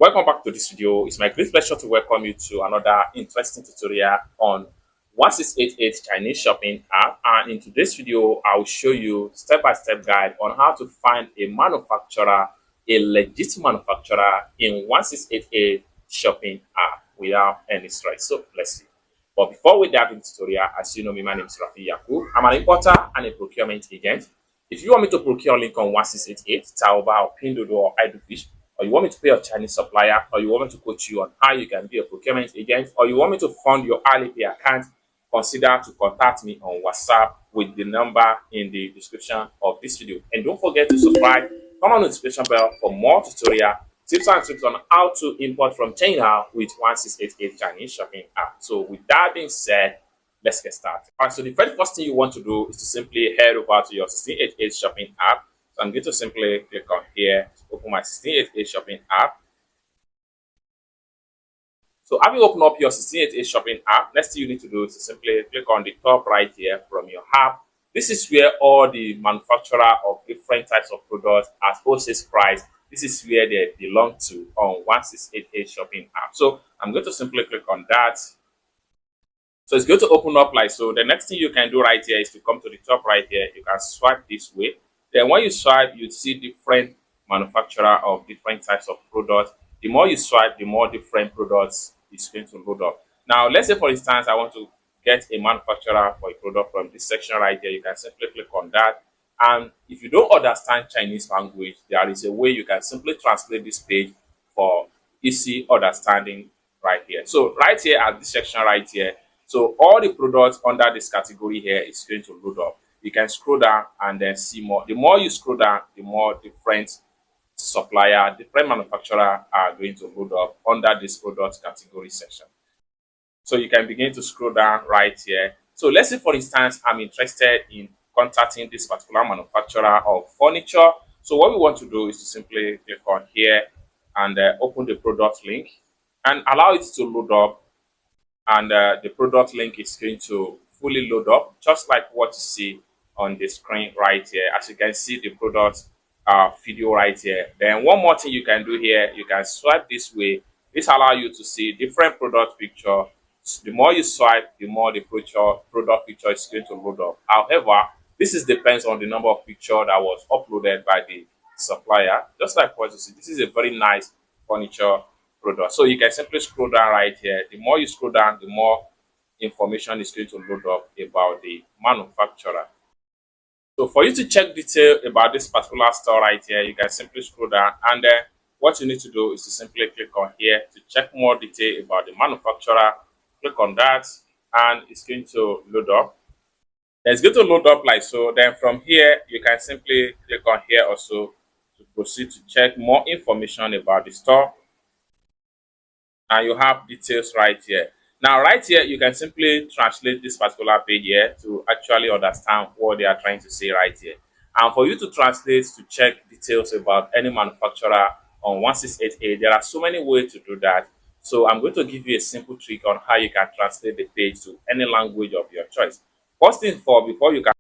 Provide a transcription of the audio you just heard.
Welcome back to this video. It's my great pleasure to welcome you to another interesting tutorial on 1688 Chinese shopping app. And in today's video, I will show you step-by-step guide on how to find a manufacturer, a legit manufacturer in 1688 shopping app without any stress. So let's see. But before we dive into the tutorial, as you know me, my name is Rafi Yakub. I'm an importer and a procurement agent. If you want me to procure link on 1688, Taoba or Pinduoduo or Idlefish, or you want me to pay a Chinese supplier, or you want me to coach you on how you can be a procurement agent, or you want me to fund your Alipay account, consider to contact me on WhatsApp with the number in the description of this video. And don't forget to subscribe, turn on the notification bell for more tutorial tips and tricks on how to import from China with 1688 Chinese shopping app. So with that being said, let's get started. All right, so the very first thing you want to do is to simply head over to your 1688 shopping app. So I'm going to simply click on here to open my 1688 shopping app. So having opened up your 1688 shopping app, next thing you need to do is to simply click on the top right here from your app. This is where all the manufacturer of different types of products at wholesale price, this is where they belong to on 1688 shopping app. So I'm going to simply click on that. So it's going to open up like so. The next thing you can do right here is to come to the top right here. You can swipe this way. Then when you swipe, you see different manufacturer of different types of products. The more you swipe, the more different products is going to load up. Now, let's say for instance, I want to get a manufacturer for a product from this section right here. You can simply click on that. And if you don't understand Chinese language, there is a way you can simply translate this page for easy understanding right here. So right here at this section right here, so all the products under this category here is going to load up. You can scroll down and then see more. The more you scroll down, the more different supplier, different manufacturer are going to load up under this product category section. So you can begin to scroll down right here. So let's say for instance, I'm interested in contacting this particular manufacturer of furniture. So what we want to do is to simply click on here and open the product link and allow it to load up. And the product link is going to fully load up, just like what you see on the screen right here. As you can see the product video right here. Then one more thing you can do here, you can swipe this way. This allows you to see different product picture. So the more you swipe, the more the product picture is going to load up. However, this depends on the number of picture that was uploaded by the supplier. Just like what you see, this is a very nice furniture product. So you can simply scroll down right here. The more you scroll down, the more information is going to load up about the manufacturer. So for you to check detail about this particular store right here, you can simply scroll down, and then what you need to do is to simply click on here to check more detail about the manufacturer. Click on that and it's going to load up. Then it's going to load up like so. Then from here, you can simply click on here also to proceed to check more information about the store. And you have details right here. Now, right here, you can simply translate this particular page here to actually understand what they are trying to say right here. And for you to translate to check details about any manufacturer on 1688, there are so many ways to do that. So I'm going to give you a simple trick on how you can translate the page to any language of your choice. First thing before you can